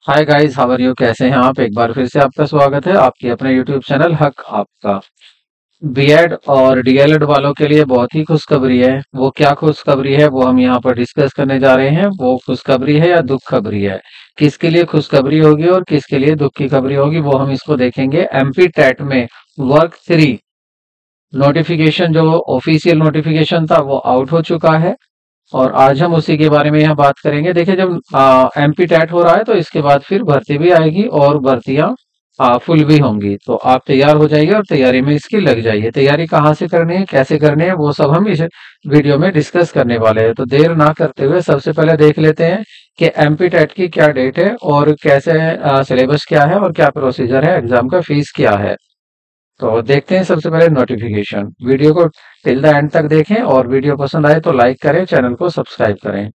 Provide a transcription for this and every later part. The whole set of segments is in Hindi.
Hi guys, how are you? कैसे हैं आप? एक बार फिर से आपका स्वागत है आपके अपने यूट्यूब चैनल हक आपका। बीएड और डीएलएड वालों के लिए बहुत ही खुशखबरी है। वो क्या खुशखबरी है वो हम यहाँ पर डिस्कस करने जा रहे हैं। वो खुशखबरी है या दुख खबरी है? किसके लिए खुशखबरी होगी और किसके लिए दुख की खबरी होगी वो हम इसको देखेंगे। एमपी टेट में वर्क 3 नोटिफिकेशन, जो ऑफिशियल नोटिफिकेशन था, वो आउट हो चुका है और आज हम उसी के बारे में यहाँ बात करेंगे। देखिए, जब एमपी टेट हो रहा है तो इसके बाद फिर भर्ती भी आएगी और भर्तियां फुल भी होंगी। तो आप तैयार हो जाइए और तैयारी में इसकी लग जाइए। तैयारी कहाँ से करनी है, कैसे करनी है, वो सब हम इस वीडियो में डिस्कस करने वाले हैं। तो देर ना करते हुए सबसे पहले देख लेते हैं कि एमपी टेट की क्या डेट है और कैसे सिलेबस क्या है और क्या प्रोसीजर है, एग्जाम का फीस क्या है। तो देखते हैं सबसे पहले नोटिफिकेशन। वीडियो को टिल द एंड तक देखें और वीडियो पसंद आए तो लाइक करें, चैनल को सब्सक्राइब करें।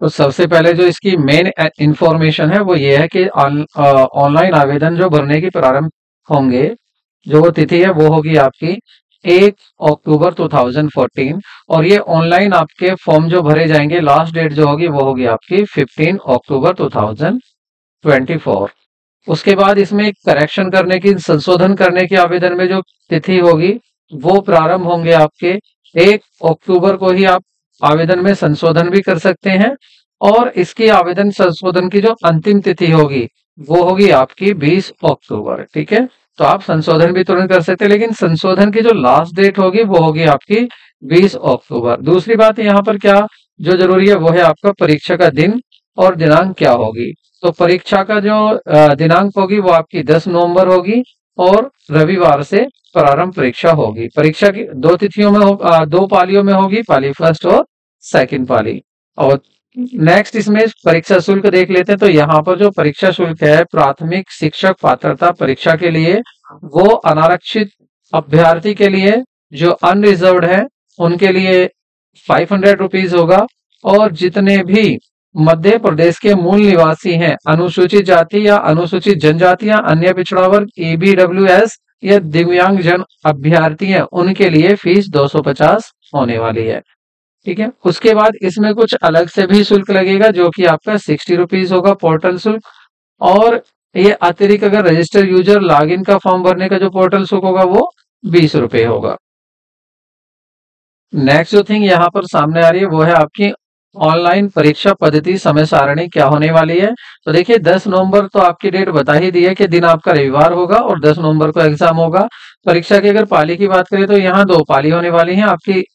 तो सबसे पहले जो इसकी मेन इंफॉर्मेशन है वो ये है कि ऑनलाइन आवेदन जो भरने की प्रारंभ होंगे, जो वो तिथि है वो होगी आपकी 1 अक्टूबर 2014। और ये ऑनलाइन आपके फॉर्म जो भरे जाएंगे, लास्ट डेट जो होगी वो होगी आपकी 15 अक्टूबर 2024। उसके बाद इसमें एक करेक्शन करने की, संशोधन करने की आवेदन में जो तिथि होगी वो प्रारंभ होंगे आपके 1 अक्टूबर को ही। आप आवेदन में संशोधन भी कर सकते हैं और इसकी आवेदन संशोधन की जो अंतिम तिथि होगी वो होगी आपकी 20 अक्टूबर। ठीक है, तो आप संशोधन भी तुरंत कर सकते हैं, लेकिन संशोधन की जो लास्ट डेट होगी वो होगी आपकी 20 अक्टूबर। दूसरी बात यहाँ पर क्या जो जरूरी है वो है आपका परीक्षा का दिन और दिनांक क्या होगी। तो परीक्षा का जो दिनांक होगी वो आपकी 10 नवंबर होगी और रविवार से प्रारंभ परीक्षा होगी। परीक्षा की दो तिथियों में दो पालियों में होगी, पाली फर्स्ट और सेकंड पाली। और नेक्स्ट इसमें परीक्षा शुल्क देख लेते हैं। तो यहाँ पर जो परीक्षा शुल्क है प्राथमिक शिक्षक पात्रता परीक्षा के लिए, वो अनारक्षित अभ्यर्थी के लिए जो अनरिजर्व्ड है उनके लिए 500 रुपीज होगा। और जितने भी मध्य प्रदेश के मूल निवासी हैं, अनुसूचित जाति या अनुसूचित जनजाति या अन्य पिछड़ा वर्ग, ईबीडब्ल्यूएस या दिव्यांग जन अभ्यर्थी हैं, उनके लिए फीस 250 होने वाली है। ठीक है, उसके बाद इसमें कुछ अलग से भी शुल्क लगेगा जो कि आपका 60 रुपीज होगा, पोर्टल शुल्क। और ये अतिरिक्त अगर रजिस्टर यूजर लॉगिन का फॉर्म भरने का जो पोर्टल शुल्क होगा वो 20 रुपए होगा। नेक्स्ट जो थिंग यहाँ पर सामने आ रही है वो है आपकी ऑनलाइन परीक्षा पद्धति समय सारणी क्या होने वाली है। तो देखिए, 10 नवंबर तो आपकी डेट बता ही दी है कि दिन आपका रविवार होगा और 10 नवंबर को एग्जाम होगा। परीक्षा की अगर पाली की बात करें तो यहाँ दो पाली होने वाली है आपकी,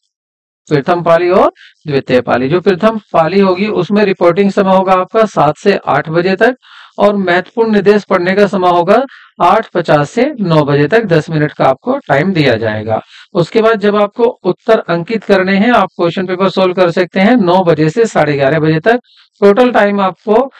प्रथम पाली और द्वितीय पाली। जो प्रथम पाली होगी उसमें रिपोर्टिंग समय होगा आपका 7 से 8 बजे तक और महत्वपूर्ण निर्देश पढ़ने का समय होगा 8:50 से 9 बजे तक। 10 मिनट का आपको टाइम दिया जाएगा। उसके बाद जब आपको उत्तर अंकित करने हैं, आप क्वेश्चन पेपर सोल्व कर सकते हैं 9 बजे से 11:30 बजे तक। टोटल टाइम आपको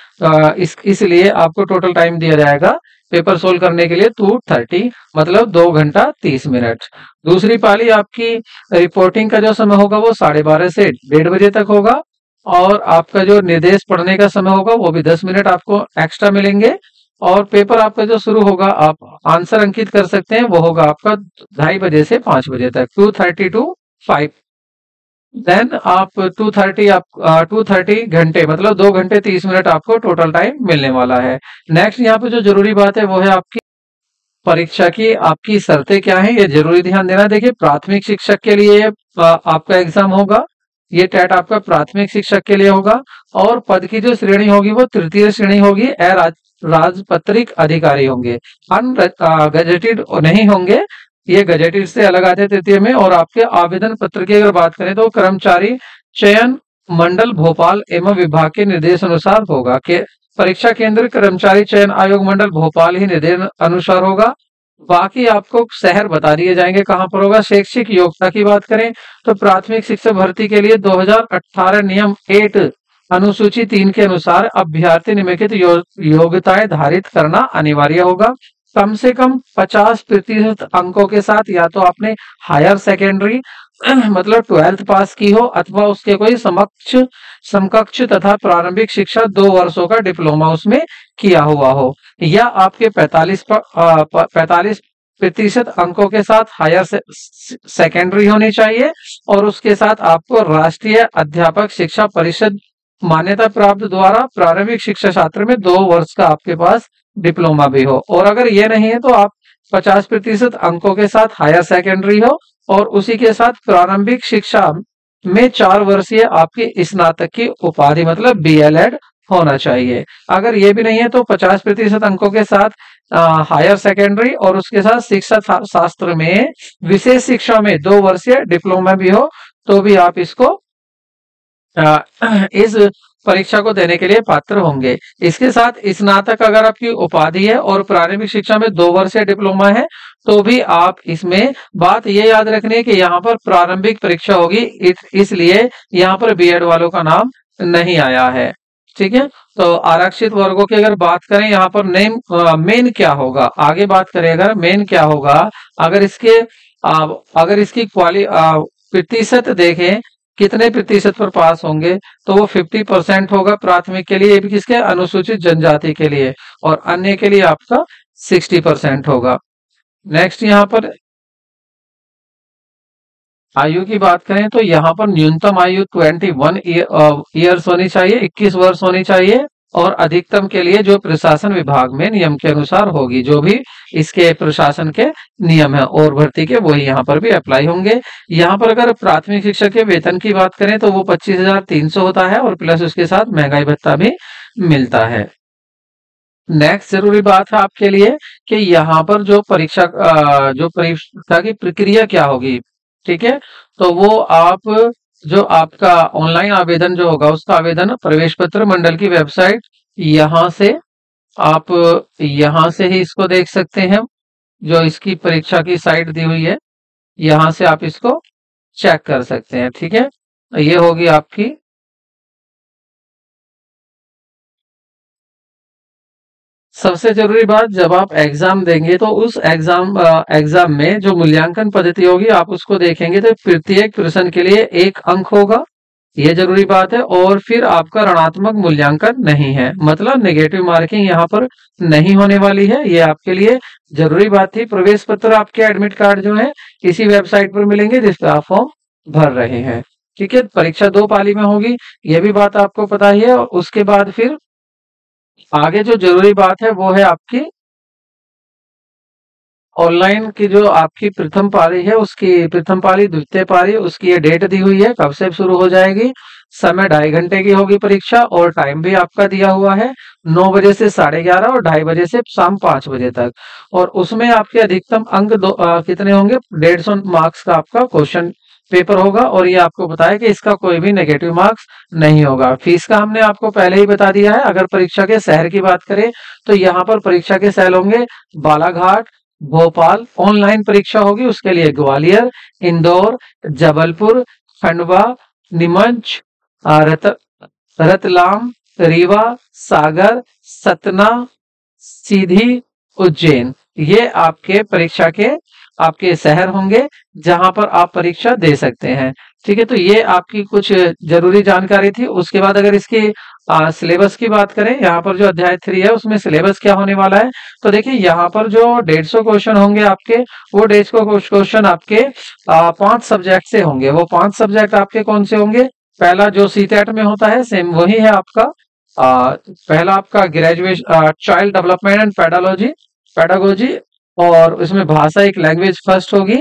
इसलिए आपको टोटल टाइम दिया जाएगा पेपर सोल्व करने के लिए 2:30, मतलब 2 घंटा 30 मिनट। दूसरी पाली आपकी रिपोर्टिंग का जो समय होगा वो 12:30 से 1:30 बजे तक होगा और आपका जो निर्देश पढ़ने का समय होगा वो भी 10 मिनट आपको एक्स्ट्रा मिलेंगे। और पेपर आपका जो शुरू होगा, आप आंसर अंकित कर सकते हैं, वो होगा आपका 2:30 बजे से 5 बजे तक, 2:30 to 5। देन आप 2:30 घंटे, मतलब 2 घंटे 30 मिनट आपको टोटल टाइम मिलने वाला है। नेक्स्ट यहाँ पे जो जरूरी बात है वो है आपकी परीक्षा की आपकी शर्तें क्या है, ये जरूरी ध्यान देना। देखिए, प्राथमिक शिक्षक के लिए आपका एग्जाम होगा, ये टेट आपका प्राथमिक शिक्षक के लिए होगा। और पद की जो श्रेणी होगी वो तृतीय श्रेणी होगी। राजपत्रित अधिकारी होंगे, गजेटेड नहीं होंगे, ये गजेटेड से अलग आते हैं तृतीय में। और आपके आवेदन पत्र की अगर बात करें तो कर्मचारी चयन मंडल भोपाल एवं विभाग के निर्देश अनुसार होगा। कि परीक्षा केंद्र कर्मचारी चयन आयोग मंडल भोपाल ही निर्देश अनुसार होगा। बाकी आपको शहर बता दिए जाएंगे कहां पर होगा। शैक्षिक योग्यता की बात करें तो प्राथमिक शिक्षक भर्ती के लिए 2018 नियम 8 अनुसूची 3 के अनुसार अभ्यर्थी निम्नलिखित योग्यताएं धारित करना अनिवार्य होगा। कम से कम 50% अंकों के साथ या तो आपने हायर सेकेंडरी मतलब 12th पास की हो अथवा उसके कोई समकक्ष तथा प्रारंभिक शिक्षा 2 वर्षों का डिप्लोमा उसमें किया हुआ हो, या आपके 45% अंकों के साथ हायर सेकेंडरी होनी चाहिए और उसके साथ आपको राष्ट्रीय अध्यापक शिक्षा परिषद मान्यता प्राप्त द्वारा प्रारंभिक शिक्षा शास्त्र में 2 वर्ष का आपके पास डिप्लोमा भी हो, और अगर ये नहीं है तो आप 50% अंकों के साथ हायर सेकेंडरी हो, और उसी के साथ प्रारंभिक शिक्षा में 4 वर्षीय आपकी स्नातक की उपाधि मतलब BLED होना चाहिए। अगर ये भी नहीं है तो 50% अंकों के साथ हायर सेकेंडरी और उसके साथ शिक्षा शास्त्र में विशेष शिक्षा में 2 वर्षीय डिप्लोमा भी हो, तो भी आप इसको इस परीक्षा को देने के लिए पात्र होंगे। इसके साथ स्नातक अगर आपकी उपाधि है और प्रारंभिक शिक्षा में 2 वर्षीय डिप्लोमा है, तो भी आप इसमें बात ये याद रखनी है कि यहाँ पर प्रारंभिक परीक्षा होगी, इसलिए यहाँ पर बीएड वालों का नाम नहीं आया है। ठीक है, तो आरक्षित वर्गों की अगर बात करें यहाँ पर मेन क्या होगा, आगे बात करें अगर मेन क्या होगा, अगर इसकी प्रतिशत देखें कितने प्रतिशत पर पास होंगे, तो वो 50% होगा प्राथमिक के लिए, ये भी किसके, अनुसूचित जनजाति के लिए, और अन्य के लिए आपका 60% होगा। नेक्स्ट यहाँ पर आयु की बात करें तो यहाँ पर न्यूनतम आयु 21 ईयर्स होनी चाहिए, 21 वर्ष होनी चाहिए, और अधिकतम के लिए जो प्रशासन विभाग में नियम के अनुसार होगी, जो भी इसके प्रशासन के नियम है और भर्ती के, वही यहाँ पर भी अप्लाई होंगे। यहाँ पर अगर प्राथमिक शिक्षक के वेतन की बात करें तो वो 25,300 होता है, और प्लस उसके साथ महंगाई भत्ता भी मिलता है। नेक्स्ट जरूरी बात है आपके लिए कि यहाँ पर जो परीक्षा की प्रक्रिया क्या होगी। ठीक है, तो वो आप जो आपका ऑनलाइन आवेदन जो होगा, उसका आवेदन प्रवेश पत्र मंडल की वेबसाइट यहाँ से आप यहाँ से ही इसको देख सकते हैं, जो इसकी परीक्षा की साइट दी हुई है, यहाँ से आप इसको चेक कर सकते हैं। ठीक है, ये होगी आपकी सबसे जरूरी बात। जब आप एग्जाम देंगे तो उस एग्जाम में जो मूल्यांकन पद्धति होगी आप उसको देखेंगे, तो प्रत्येक प्रश्न के लिए 1 अंक होगा, ये जरूरी बात है। और फिर आपका ऋणात्मक मूल्यांकन नहीं है, मतलब नेगेटिव मार्किंग यहाँ पर नहीं होने वाली है, ये आपके लिए जरूरी बात थी। प्रवेश पत्र आपके एडमिट कार्ड जो है इसी वेबसाइट पर मिलेंगे जिस पे आप फॉर्म भर रहे हैं। ठीक है, परीक्षा 2 पाली में होगी, ये भी बात आपको पता ही है। और उसके बाद फिर आगे जो जरूरी बात है वो है आपकी ऑनलाइन की जो आपकी प्रथम पारी है, उसकी प्रथम पारी द्वितीय पारी, उसकी ये डेट दी हुई है, कब से शुरू हो जाएगी। समय 2.5 घंटे की होगी परीक्षा, और टाइम भी आपका दिया हुआ है 9 बजे से 11:30 और 2:30 बजे से शाम 5 बजे तक। और उसमें आपके अधिकतम अंक कितने होंगे, 150 मार्क्स का आपका क्वेश्चन पेपर होगा, और ये आपको बताया कि इसका कोई भी नेगेटिव मार्क्स नहीं होगा। फीस का हमने आपको पहले ही बता दिया है। अगर परीक्षा के शहर की बात करें तो यहाँ पर परीक्षा के शहर होंगे बालाघाट, भोपाल। ऑनलाइन परीक्षा होगी, उसके लिए ग्वालियर, इंदौर, जबलपुर, खंडवा, नीमच, रतलाम, रीवा, सागर, सतना, सीधी, उज्जैन, ये आपके परीक्षा के आपके शहर होंगे जहां पर आप परीक्षा दे सकते हैं। ठीक है, तो ये आपकी कुछ जरूरी जानकारी थी। उसके बाद अगर इसकी सिलेबस की बात करें, यहाँ पर जो अध्याय 3 है उसमें सिलेबस क्या होने वाला है, तो देखिए यहाँ पर जो 150 क्वेश्चन होंगे आपके, वो 150 क्वेश्चन आपके 5 सब्जेक्ट से होंगे। वो 5 सब्जेक्ट आपके कौन से होंगे, पहला जो सीटेट में होता है सेम वही है आपका। पहला आपका graduation child development and pedagogy, और उसमें भाषा एक लैंग्वेज फर्स्ट होगी,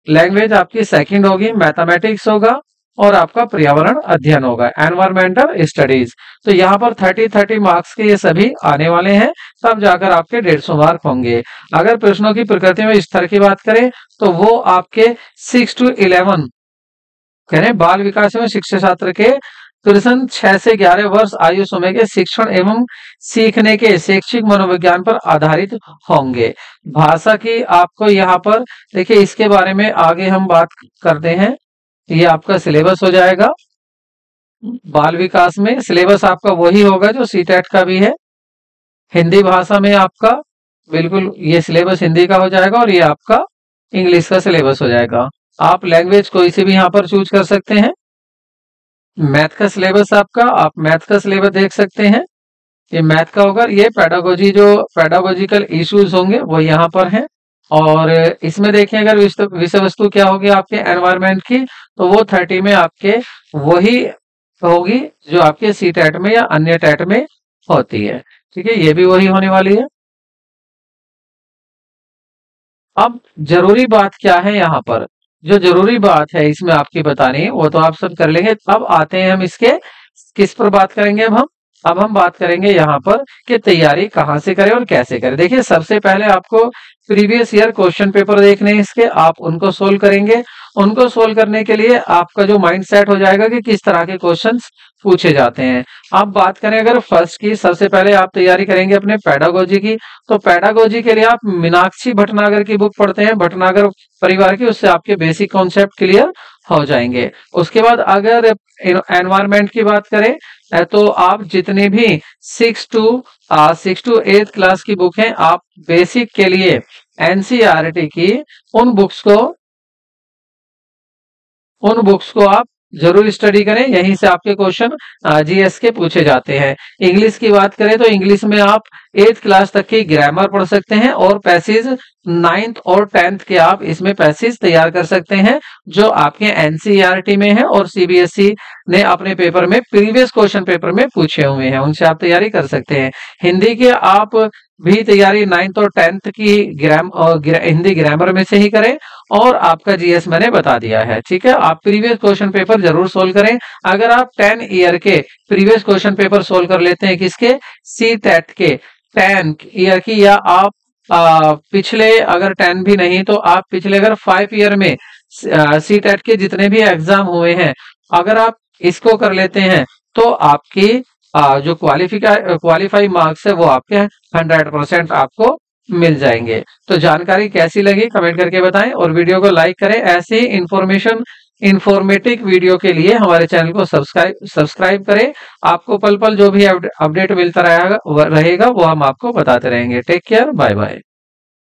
लैंग्वेज आपकी सेकंड होगी, मैथमेटिक्स होगा, और आपका पर्यावरण अध्ययन होगा, एनवायरमेंटल स्टडीज। तो यहाँ पर 30 मार्क्स के ये सभी आने वाले हैं, तब जाकर आपके 150 मार्क होंगे। अगर प्रश्नों की प्रकृति में स्तर की बात करें तो वो आपके 6 to 11 कह रहे बाल विकास एवं शिक्षा शास्त्र के प्रश्न 6 से 11 वर्ष आयु समय के शिक्षण एवं सीखने के शैक्षिक मनोविज्ञान पर आधारित होंगे। भाषा की आपको यहाँ पर देखिए, इसके बारे में आगे हम बात करते हैं। ये आपका सिलेबस हो जाएगा। बाल विकास में सिलेबस आपका वही होगा जो सीटेट का भी है। हिंदी भाषा में आपका बिल्कुल ये सिलेबस हिंदी का हो जाएगा, और ये आपका इंग्लिश का सिलेबस हो जाएगा। आप लैंग्वेज कोई सी भी यहाँ पर चूज कर सकते हैं। मैथ का सिलेबस आपका, आप मैथ का सिलेबस देख सकते हैं, ये मैथ का होगा। ये पेडागोजी जो पेडागोजिकल इश्यूज होंगे वो यहाँ पर हैं। और इसमें देखें अगर विषय वस्तु क्या होगी आपके एनवायरमेंट की, तो वो 30 में आपके वही होगी जो आपके सी टेट में या अन्य टेट में होती है। ठीक है, ये भी वही होने वाली है। अब जरूरी बात क्या है यहाँ पर, जो जरूरी बात है इसमें आपकी बतानी, वो तो आप सब कर लेंगे। अब आते हैं हम इसके, किस पर बात करेंगे अब हम बात करेंगे यहाँ पर कि तैयारी कहाँ से करें और कैसे करें। देखिए, सबसे पहले आपको प्रीवियस ईयर क्वेश्चन पेपर देखने हैं इसके, आप उनको सोल्व करेंगे। उनको सोल्व करने के लिए आपका जो माइंड सेट हो जाएगा कि किस तरह के क्वेश्चंस पूछे जाते हैं। अब बात करें अगर फर्स्ट की, सबसे पहले आप तैयारी करेंगे अपने पेडागोजी की। तो पेडागोजी के लिए आप मीनाक्षी भटनागर की बुक पढ़ते हैं, भटनागर परिवार की, उससे आपके बेसिक कॉन्सेप्ट क्लियर हो जाएंगे। उसके बाद अगर एनवायरमेंट की बात करें तो आप जितने भी 6 to 8 क्लास की बुक हैं, आप बेसिक के लिए एनसीईआरटी की उन बुक्स को आप जरूर स्टडी करें। यहीं से आपके क्वेश्चन जीएस के पूछे जाते हैं। इंग्लिश की बात करें तो इंग्लिश में आप 8th क्लास तक की ग्रामर पढ़ सकते हैं और पैसेज 9th और 10th के आप इसमें पैसेज तैयार कर सकते हैं जो आपके एनसीईआरटी में है और सीबीएसई ने अपने पेपर में प्रीवियस क्वेश्चन पेपर में पूछे हुए हैं, उनसे आप तैयारी कर सकते हैं। हिंदी के आप भी तैयारी 9th और 10th की हिंदी ग्रामर में से ही करें और आपका जीएस मैंने बता दिया है। ठीक है, आप प्रीवियस क्वेश्चन पेपर जरूर सोल्व करें। अगर आप 10 ईयर के प्रीवियस क्वेश्चन पेपर सोल्व कर लेते हैं, किसके, सी टेट के 10 ईयर की, या आप पिछले अगर 10 भी नहीं तो आप पिछले अगर 5 ईयर में सी टेट के जितने भी एग्जाम हुए हैं, अगर आप इसको कर लेते हैं तो आपकी जो क्वालिफाई मार्क्स है वो आपके 100% आपको मिल जाएंगे। तो जानकारी कैसी लगी कमेंट करके बताएं और वीडियो को लाइक करें। ऐसे ही इंफॉर्मेटिव वीडियो के लिए हमारे चैनल को सब्सक्राइब करें। आपको पल पल जो भी अपडेट मिलता रहेगा वो हम आपको बताते रहेंगे। Take care, bye bye.